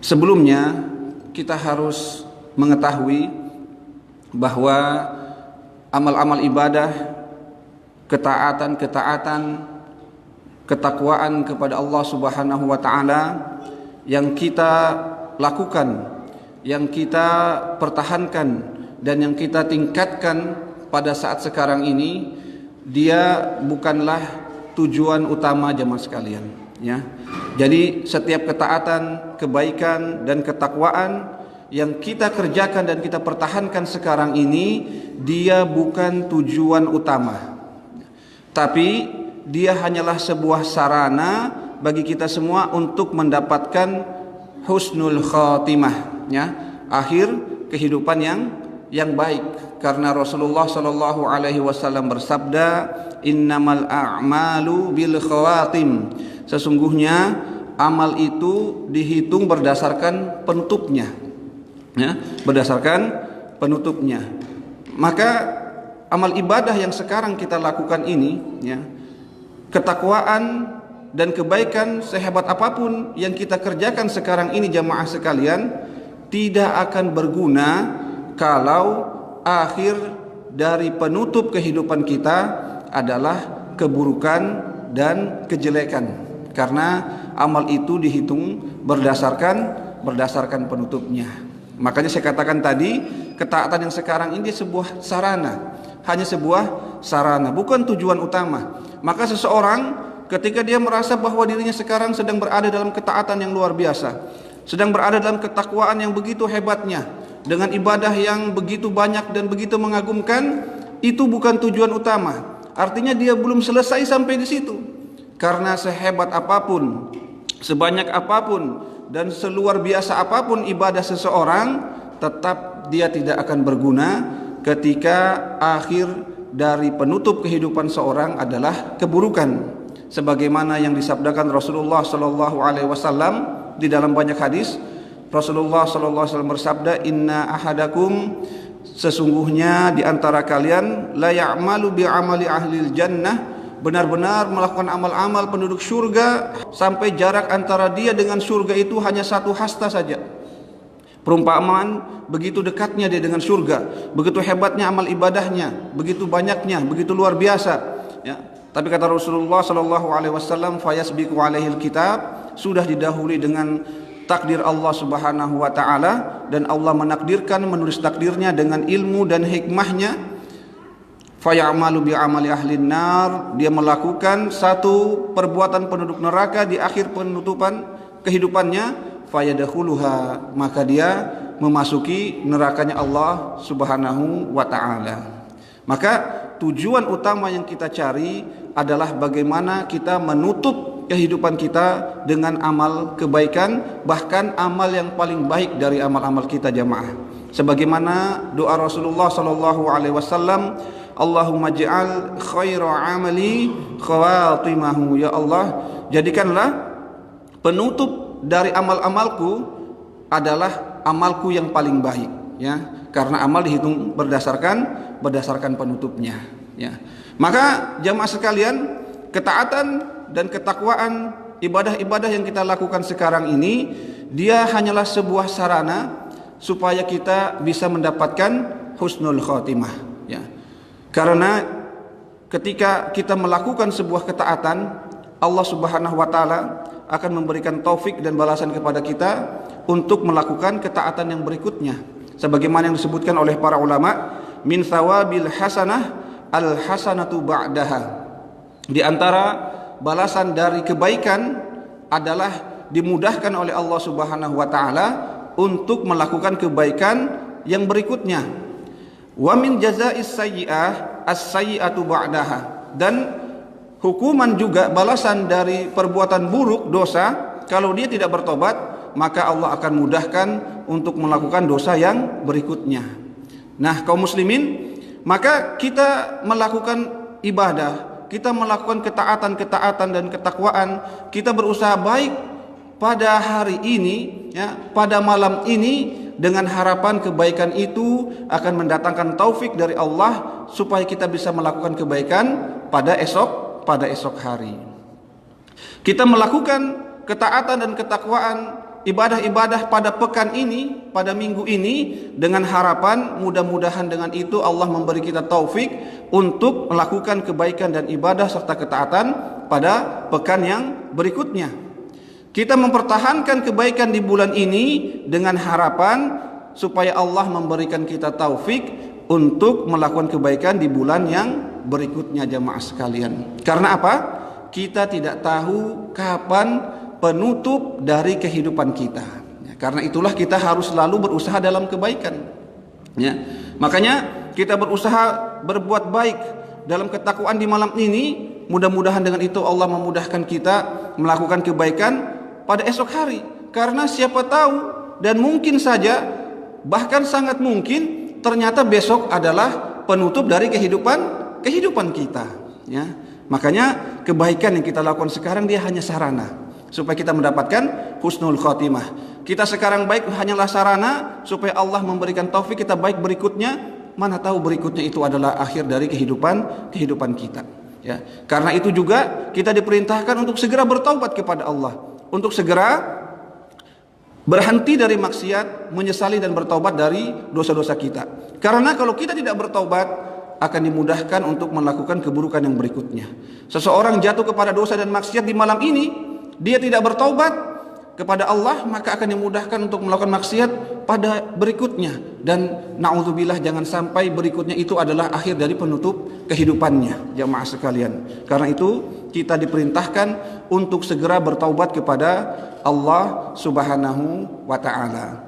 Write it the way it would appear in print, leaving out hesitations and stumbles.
Sebelumnya kita harus mengetahui bahwa amal-amal ibadah, ketaatan, ketakwaan kepada Allah Subhanahu wa taala yang kita lakukan, yang kita pertahankan dan yang kita tingkatkan pada saat sekarang ini, dia bukanlah tujuan utama jemaah sekalian, ya. Jadi setiap ketaatan, kebaikan dan ketakwaan yang kita kerjakan dan kita pertahankan sekarang ini, dia bukan tujuan utama, tapi dia hanyalah sebuah sarana bagi kita semua untuk mendapatkan husnul khatimah, ya, akhir kehidupan yang baik. Karena Rasulullah sallallahu alaihi wasallam bersabda, innamal a'malu bil khawatim. Sesungguhnya amal itu dihitung berdasarkan penutupnya, ya, berdasarkan penutupnya. Maka amal ibadah yang sekarang kita lakukan ini, ya, ketakwaan dan kebaikan sehebat apapun yang kita kerjakan sekarang ini jamaah sekalian, tidak akan berguna kalau akhir dari penutup kehidupan kita adalah keburukan dan kejelekan. Karena amal itu dihitung berdasarkan penutupnya. Makanya saya katakan tadi, ketaatan yang sekarang ini sebuah sarana, hanya sebuah sarana, bukan tujuan utama. Maka seseorang ketika dia merasa bahwa dirinya sekarang sedang berada dalam ketaatan yang luar biasa, sedang berada dalam ketakwaan yang begitu hebatnya, dengan ibadah yang begitu banyak dan begitu mengagumkan, itu bukan tujuan utama. Artinya dia belum selesai sampai di situ. Karena sehebat apapun, sebanyak apapun dan seluar biasa apapun ibadah seseorang, tetap dia tidak akan berguna ketika akhir dari penutup kehidupan seorang adalah keburukan. Sebagaimana yang disabdakan Rasulullah sallallahu alaihi wasallam di dalam banyak hadis, Rasulullah sallallahu alaihi wasallam bersabda, inna ahadakum, sesungguhnya di antara kalian, la ya'malu bi amali ahlil jannah, benar-benar melakukan amal-amal penduduk surga sampai jarak antara dia dengan surga itu hanya satu hasta saja. Perumpamaan begitu dekatnya dia dengan surga, begitu hebatnya amal ibadahnya, begitu banyaknya, begitu luar biasa, ya. Tapi kata Rasulullah sallallahu alaihi wasallam, fayasbiqu alaihil kitab, sudah didahului dengan takdir Allah Subhanahu wa taala, dan Allah menakdirkan, menulis takdirnya dengan ilmu dan hikmahnya. Fayamalu bi amali ahlin nar, dia melakukan satu perbuatan penduduk neraka di akhir penutupan kehidupannya, fayadkhuluha, maka dia memasuki nerakanya Allah Subhanahu wa taala. Maka tujuan utama yang kita cari adalah bagaimana kita menutup kehidupan kita dengan amal kebaikan, bahkan amal yang paling baik dari amal-amal kita jamaah. Sebagaimana doa Rasulullah sallallahu alaihi wasallam, Allahumma ja'al khaira amali khawatimahu, ya Allah, jadikanlah penutup dari amal-amalku adalah amalku yang paling baik, ya. Karena amal dihitung berdasarkan penutupnya, ya. Maka jamaah sekalian, ketaatan dan ketakwaan, ibadah-ibadah yang kita lakukan sekarang ini, dia hanyalah sebuah sarana supaya kita bisa mendapatkan husnul khotimah, ya. Karena ketika kita melakukan sebuah ketaatan, Allah Subhanahu wa taala akan memberikan taufik dan balasan kepada kita untuk melakukan ketaatan yang berikutnya. Sebagaimana yang disebutkan oleh para ulama, min thawabil hasanah al hasanatu ba'daha. Di antara balasan dari kebaikan adalah dimudahkan oleh Allah Subhanahu wa taala untuk melakukan kebaikan yang berikutnya. Wa min jaza'is sayyi'ah as-sayyi'atu ba'daha, dan hukuman juga balasan dari perbuatan buruk, dosa, kalau dia tidak bertobat, maka Allah akan mudahkan untuk melakukan dosa yang berikutnya. Nah, kaum muslimin, maka kita melakukan ibadah, kita melakukan ketaatan dan ketakwaan, kita berusaha baik pada hari ini, ya, pada malam ini, dengan harapan kebaikan itu akan mendatangkan taufik dari Allah supaya kita bisa melakukan kebaikan pada esok hari. Kita melakukan ketaatan dan ketakwaan ibadah-ibadah pada pekan ini, pada minggu ini, dengan harapan mudah-mudahan dengan itu Allah memberi kita taufik untuk melakukan kebaikan dan ibadah serta ketaatan pada pekan yang berikutnya. Kita mempertahankan kebaikan di bulan ini dengan harapan supaya Allah memberikan kita taufik untuk melakukan kebaikan di bulan yang berikutnya, jamaah sekalian. Karena apa? Kita tidak tahu kapan penutup dari kehidupan kita. Karena itulah kita harus selalu berusaha dalam kebaikan. Makanya kita berusaha berbuat baik dalam ketakwaan di malam ini. Mudah-mudahan dengan itu Allah memudahkan kita melakukan kebaikan pada esok hari. Karena siapa tahu dan mungkin saja, bahkan sangat mungkin ternyata besok adalah penutup dari kehidupan kita. Makanya kebaikan yang kita lakukan sekarang dia hanya sarana supaya kita mendapatkan husnul khotimah. Kita sekarang baik hanyalah sarana supaya Allah memberikan taufik kita baik berikutnya. Mana tahu berikutnya itu adalah akhir dari kehidupan kita. Karena itu juga kita diperintahkan untuk segera bertaubat kepada Allah, untuk segera berhenti dari maksiat, menyesali dan bertaubat dari dosa-dosa kita. Karena kalau kita tidak bertaubat, akan dimudahkan untuk melakukan keburukan yang berikutnya. Seseorang jatuh kepada dosa dan maksiat di malam ini, dia tidak bertaubat kepada Allah, maka akan dimudahkan untuk melakukan maksiat pada berikutnya. Dan na'udzubillah, jangan sampai berikutnya itu adalah akhir dari penutup kehidupannya, jamaah sekalian. Karena itu kita diperintahkan untuk segera bertaubat kepada Allah Subhanahu wa ta'ala.